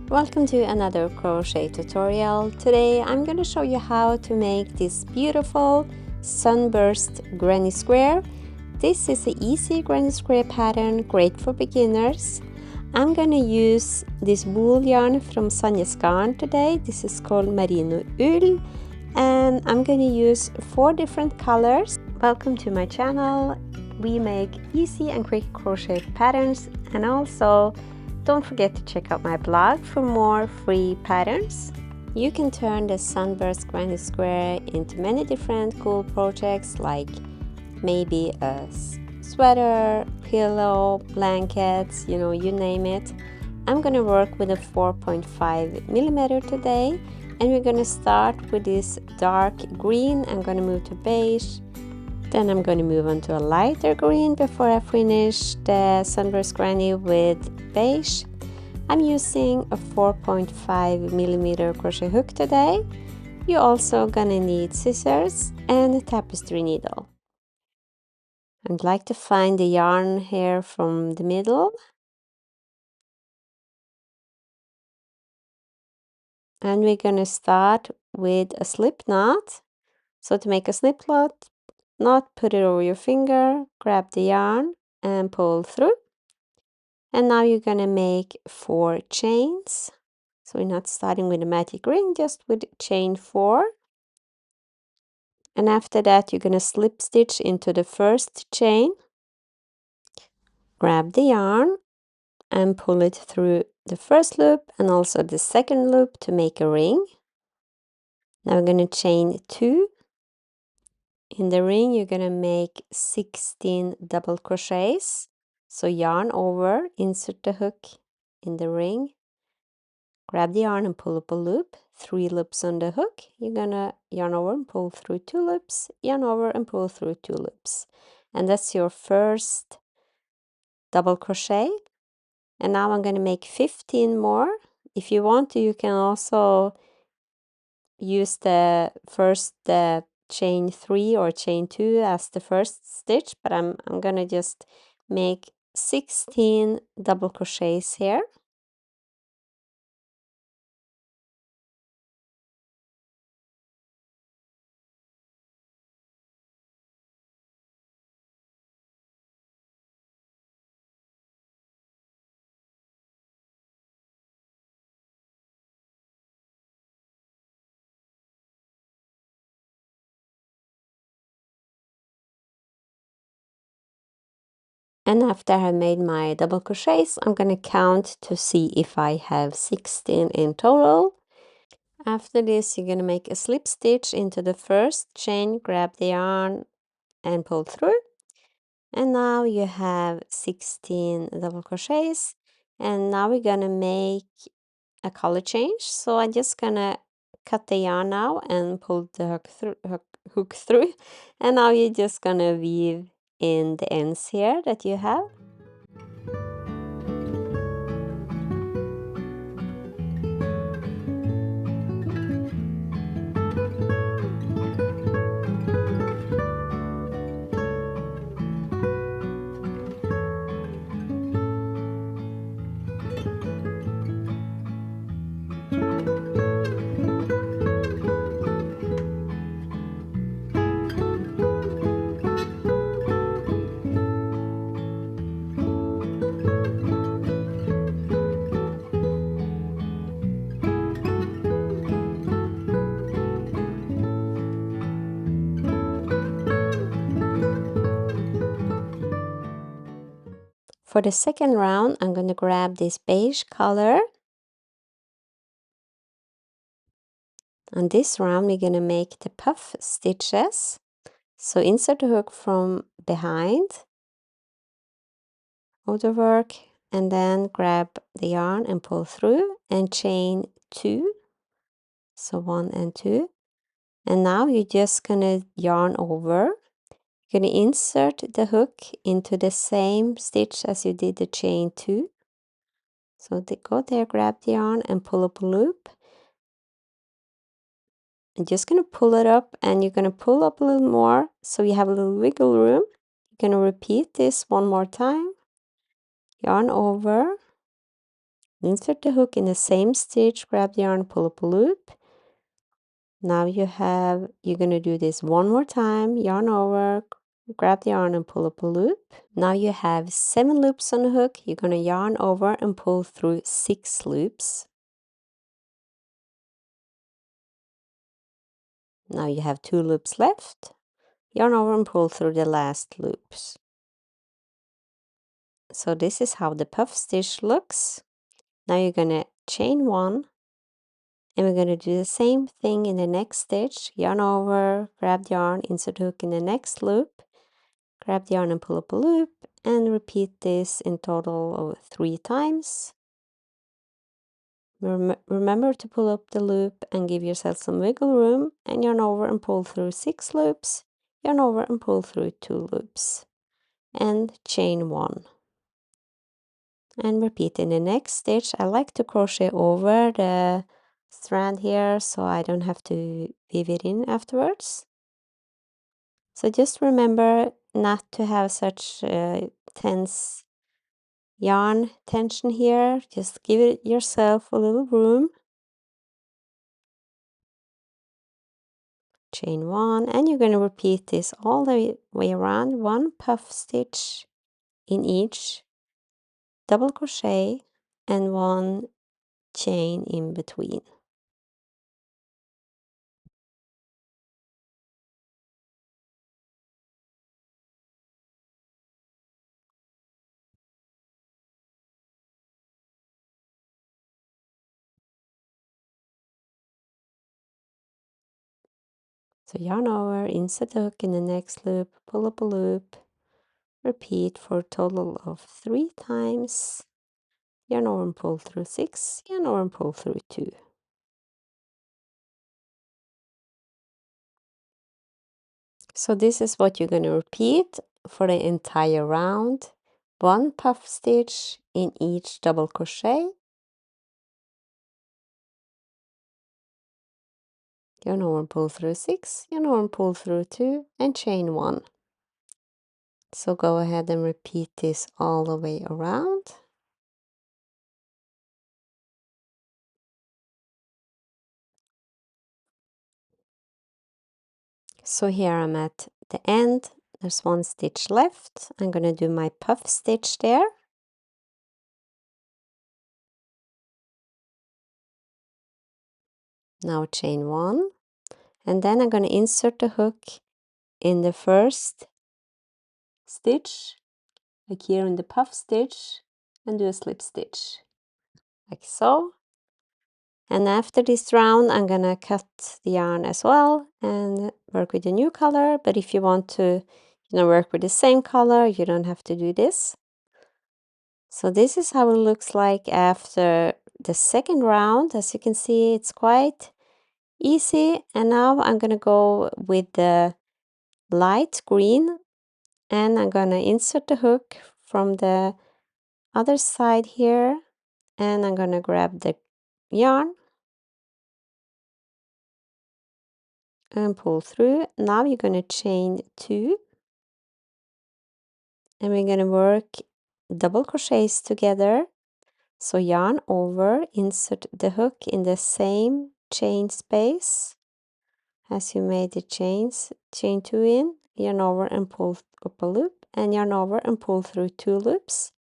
Welcome to another crochet tutorial. Today I'm going to show you how to make this beautiful Sunburst Granny Square. This is an easy Granny Square pattern, great for beginners. I'm going to use this wool yarn from Sonja's Garn today. This is called Merino Ull, and I'm going to use 4 different colors. Welcome to my channel. We make easy and quick crochet patterns, and also don't forget to check out my blog for more free patterns. You can turn the Sunburst Granny Square into many different cool projects, like maybe a sweater, pillow, blankets, you name it. I'm gonna work with a 4.5mm today, and we're gonna start with this dark green. I'm gonna move to beige. Then I'm going to move on to a lighter green before I finish the Sunburst Granny with beige. I'm using a 4.5mm crochet hook today. You're also going to need scissors and a tapestry needle. I'd like to find the yarn here from the middle. And we're going to start with a slip knot. So to make a slip knot, put it over your finger, grab the yarn and pull through. And now you're gonna make 4 chains. So we're not starting with a magic ring, just with chain 4. And after that, you're gonna slip stitch into the first chain. Grab the yarn and pull it through the first loop and also the second loop to make a ring. Now we're gonna chain 2. In the ring, you're gonna make 16 double crochets. So yarn over, insert the hook in the ring. Grab the yarn and pull up a loop, 3 loops on the hook. You're gonna yarn over and pull through 2 loops, yarn over and pull through 2 loops. And that's your first double crochet. And now I'm gonna make 15 more. If you want to, you can also use the first chain 3 or chain 2 as the first stitch, but I'm gonna just make 16 double crochets here. And after I made my double crochets, I'm gonna count to see if I have 16 in total. After this, you're gonna make a slip stitch into the first chain, grab the yarn and pull through. And now you have 16 double crochets. And now we're gonna make a color change. So I'm just gonna cut the yarn now and pull the hook through. And now you're just gonna weave in the ends here that you have. For the second round, I'm going to grab this beige color. On this round, we're going to make the puff stitches. So insert the hook from behind of the work and then grab the yarn and pull through and chain 2. So 1 and 2. And now you're just going to yarn over. You're going to insert the hook into the same stitch as you did the chain 2. So go there, grab the yarn and pull up a loop. I'm just going to pull it up, and you're going to pull up a little more so you have a little wiggle room. You're going to repeat this one more time. Yarn over, Insert the hook in the same stitch, grab the yarn, pull up a loop. Now you're going to do this one more time, yarn over, grab the yarn and pull up a loop. Now you have 7 loops on the hook. You're going to yarn over and pull through 6 loops. Now you have 2 loops left. Yarn over and pull through the last loops. So this is how the puff stitch looks. Now you're going to chain 1, and we're going to do the same thing in the next stitch. Yarn over, grab the yarn, insert the hook in the next loop, grab the yarn and pull up a loop, and repeat this in total of 3 times. Remember to pull up the loop and give yourself some wiggle room, and yarn over and pull through 6 loops, yarn over and pull through 2 loops, and chain 1. And repeat in the next stitch. I like to crochet over the strand here so I don't have to weave it in afterwards. So just remember not to have such tense yarn tension here. Just give it yourself a little room. Chain 1, and you're going to repeat this all the way around. 1 puff stitch in each double crochet and 1 chain in between. So yarn over, insert the hook in the next loop, pull up a loop, repeat for a total of 3 times. Yarn over and pull through 6, yarn over and pull through 2. So this is what you're going to repeat for the entire round. 1 puff stitch in each double crochet. Yarn over and pull through 6, yarn over and pull through 2, and chain 1. So go ahead and repeat this all the way around. So here I'm at the end. There's 1 stitch left. I'm going to do my puff stitch there. Now chain 1, and then I'm going to insert the hook in the first stitch, like here in the puff stitch, and do a slip stitch, like so. And after this round, I'm gonna cut the yarn as well and work with a new color. But if you want to, work with the same color, you don't have to do this. So this is how it looks like after the second round. As you can see, it's quite easy. And now I'm gonna go with the light green, and I'm gonna insert the hook from the other side here, and I'm gonna grab the yarn and pull through. Now you're going to chain 2, and we're going to work double crochets together. So yarn over, insert the hook in the same chain space as you made the chains, chain 2 in, yarn over and pull up a loop, and yarn over and pull through 2 loops.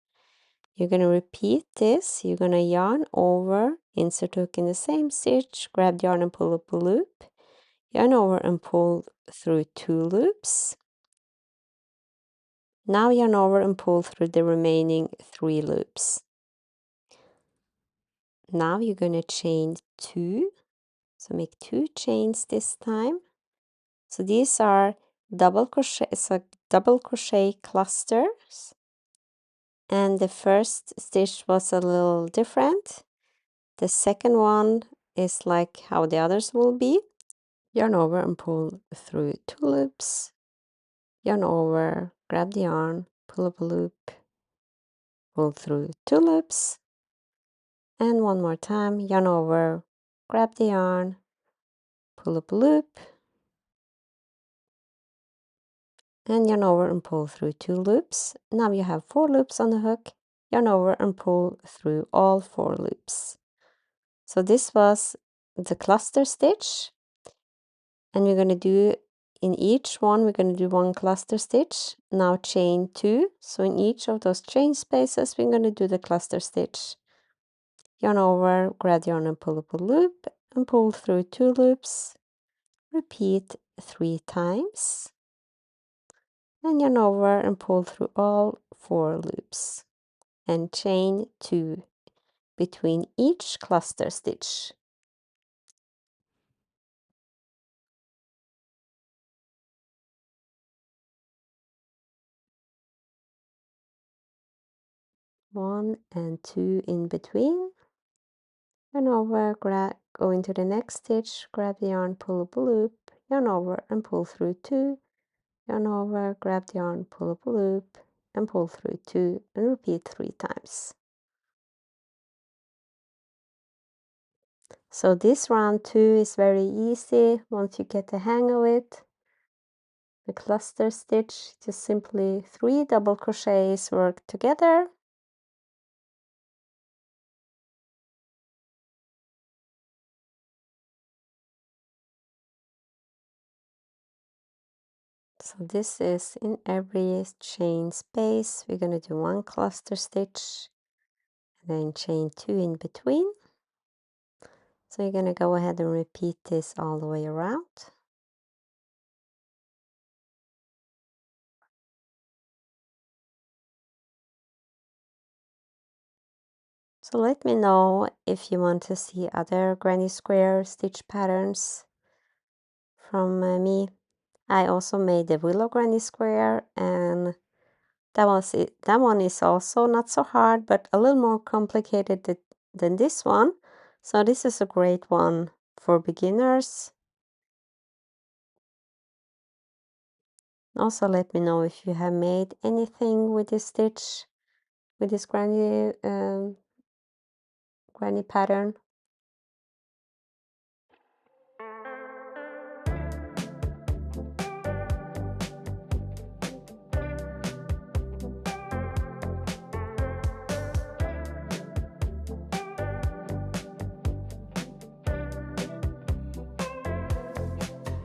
You're going to repeat this. You're going to yarn over, insert hook in the same stitch, grab the yarn and pull up a loop, yarn over and pull through 2 loops. Now yarn over and pull through the remaining 3 loops. Now you're going to chain 2, so make 2 chains this time. So these are double crochet clusters, and the first stitch was a little different. The second one is like how the others will be. Yarn over and pull through 2 loops, yarn over, grab the yarn, pull up a loop, pull through 2 loops, and one more time, yarn over, grab the yarn, pull up a loop, and yarn over and pull through 2 loops. Now you have 4 loops on the hook. yarn over and pull through all 4 loops. So this was the cluster stitch, and we're going to do in each one we're going to do 1 cluster stitch. Now chain 2, so in each of those chain spaces we're going to do the cluster stitch. Yarn over, grab the yarn and pull up a loop and pull through 2 loops. Repeat 3 times and yarn over and pull through all 4 loops and chain 2 between each cluster stitch. One and 2 in between. Yarn over, go into the next stitch, grab the yarn, pull up a loop, yarn over and pull through 2, yarn over, grab the yarn, pull up a loop and pull through 2 and repeat 3 times. So this round 2 is very easy once you get the hang of it. The cluster stitch, just simply 3 double crochets work together. So this is in every chain space. We're going to do 1 cluster stitch and then chain 2 in between. So you're going to go ahead and repeat this all the way around. So let me know if you want to see other granny square stitch patterns from me. I also made the willow granny square, and that was it. That one is also not so hard, but a little more complicated than this one. So this is a great one for beginners. Also let me know if you have made anything with this stitch, with this granny pattern.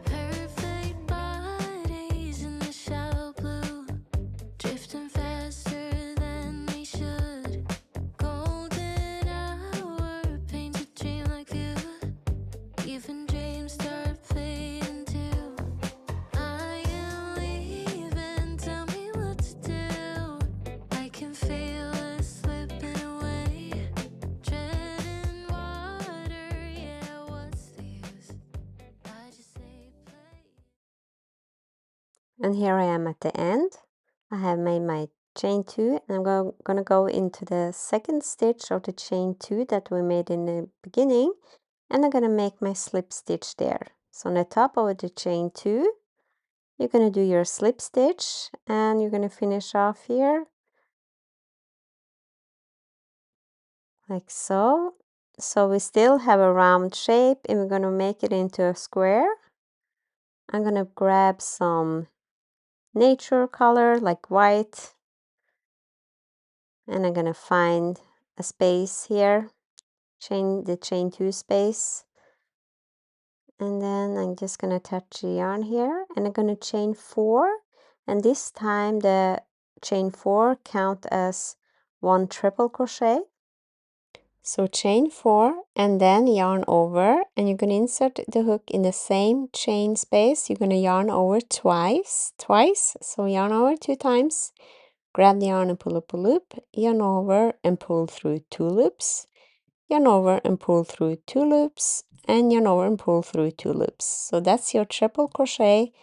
Perfect bodies in the shallow blue, drifting faster than they should. Golden hour paints a dream like you. Even dreams start fading too. I am leaving, tell me what to do. I can feel us slipping away. Treading water, yeah, what's the use? I just say play. And here I am at the end. I have made my chain 2, and I'm going to go into the second stitch of the chain 2 that we made in the beginning, and I'm going to make my slip stitch there. So on the top of the chain 2, you're going to do your slip stitch, and you're going to finish off here like so. So we still have a round shape, and we're going to make it into a square. I'm going to grab some nature color like white, and I'm going to find a space here, the chain 2 space, and then I'm just going to touch the yarn here, and I'm going to chain 4, and this time the chain 4 count as 1 triple crochet. So chain 4 and then yarn over, and you're going to insert the hook in the same chain space. You're going to yarn over twice, so yarn over 2 times, grab the yarn and pull up a loop, yarn over and pull through 2 loops, yarn over and pull through 2 loops, and yarn over and pull through 2 loops. So that's your triple crochet.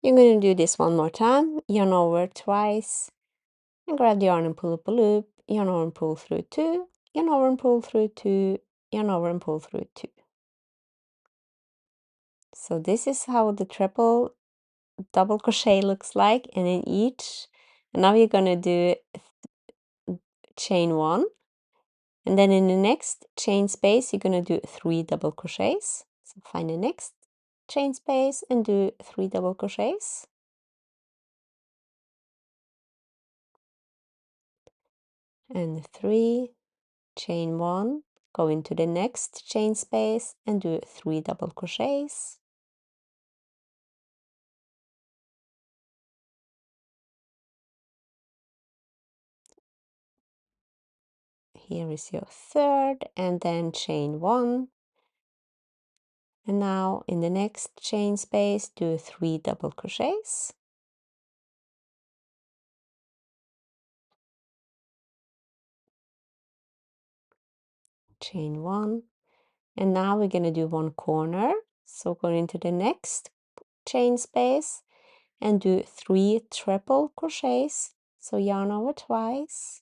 You're going to do this one more time, yarn over twice, and grab the yarn and pull up a loop, yarn over and pull through 2, yarn over and pull through 2, yarn over and pull through 2. So this is how the triple double crochet looks like, and in each, and now you're going to do chain 1, and then in the next chain space you're going to do 3 double crochets. So find the next chain space and do 3 double crochets. and 3, chain 1, go into the next chain space and do 3 double crochets. Here is your third, and then chain 1, and now in the next chain space do 3 double crochets, chain 1, and now we're going to do one corner, so go into the next chain space and do 3 triple crochets. So yarn over twice,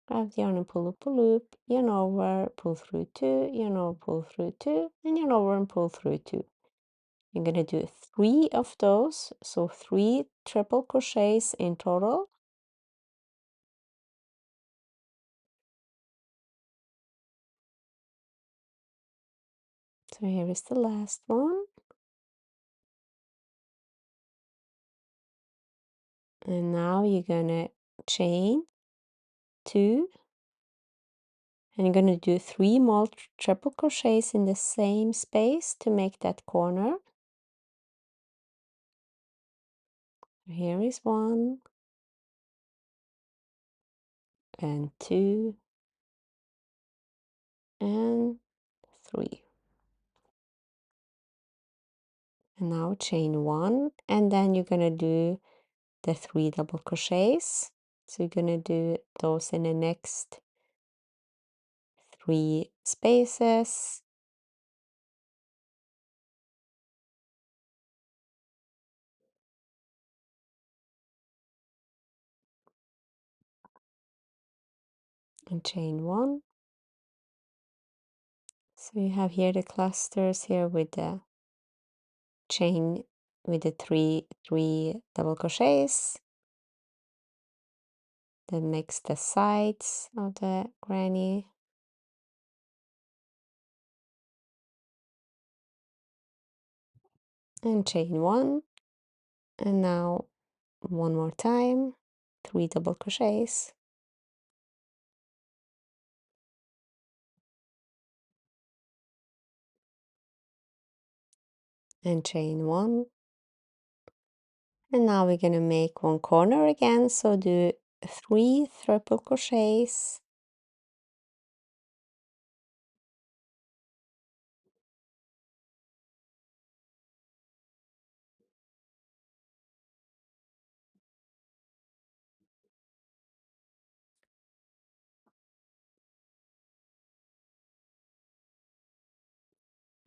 grab the yarn and pull up a loop, yarn over, pull through 2, yarn over, pull through 2, and yarn over and pull through 2. You're going to do 3 of those, so 3 triple crochets in total. So here is the last one. And now you're going to chain 2, and you're going to do 3 more triple crochets in the same space to make that corner. Here is 1 and 2 and 3. And now chain 1, and then you're going to do the 3 double crochets. So you're going to do those in the next 3 spaces. And chain 1. So you have here the clusters here with the chain with the three double crochets. Then makes the sides of the granny. And chain 1. And now one more time, 3 double crochets. And chain 1. And now we're going to make one corner again, so do 3 triple crochets,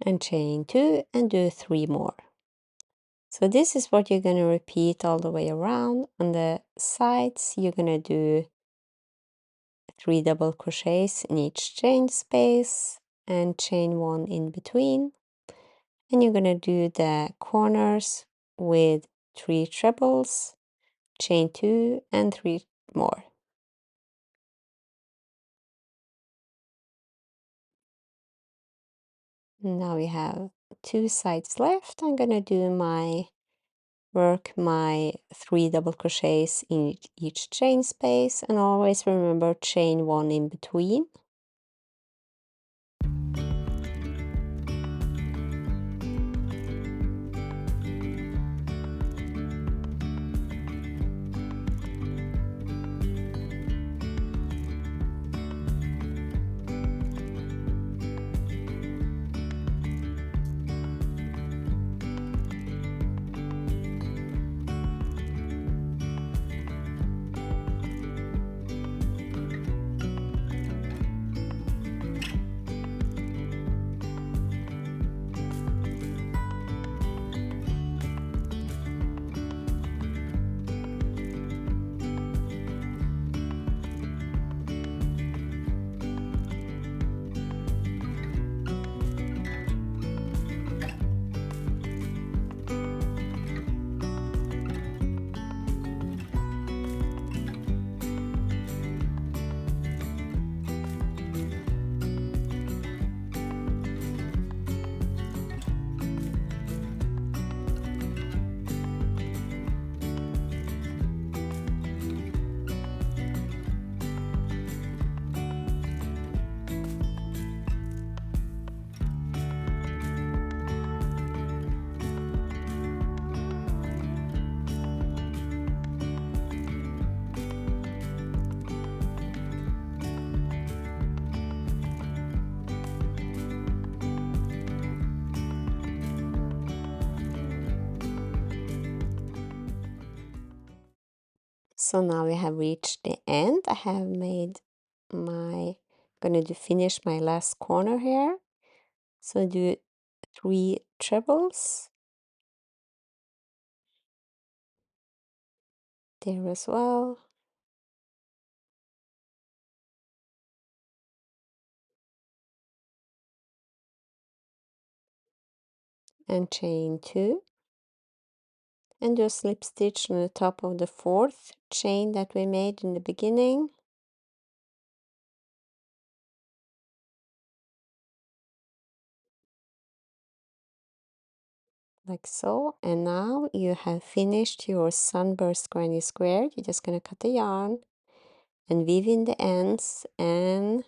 and chain 2 and do 3 more. So this is what you're going to repeat all the way around. On the sides you're going to do 3 double crochets in each chain space and chain 1 in between, and you're going to do the corners with 3 triples, chain 2 and 3 more. Now we have 2 sides left. I'm going to do work my 3 double crochets in each chain space, and always remember chain 1 in between. So now we have reached the end. I have made gonna finish my last corner here. So do 3 trebles there as well, and chain 2, and do a slip stitch on the top of the 4th chain that we made in the beginning, like so. And now you have finished your Sunburst Granny Square. You're just gonna cut the yarn and weave in the ends, and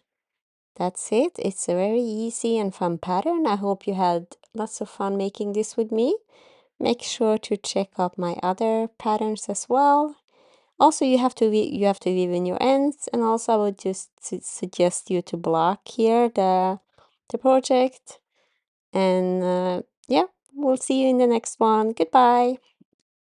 that's it. It's a very easy and fun pattern. I hope you had lots of fun making this with me. Make sure to check out my other patterns as well. Also, you have to weave in your ends, and also I would just suggest you to block here the project. And yeah, we'll see you in the next one. Goodbye.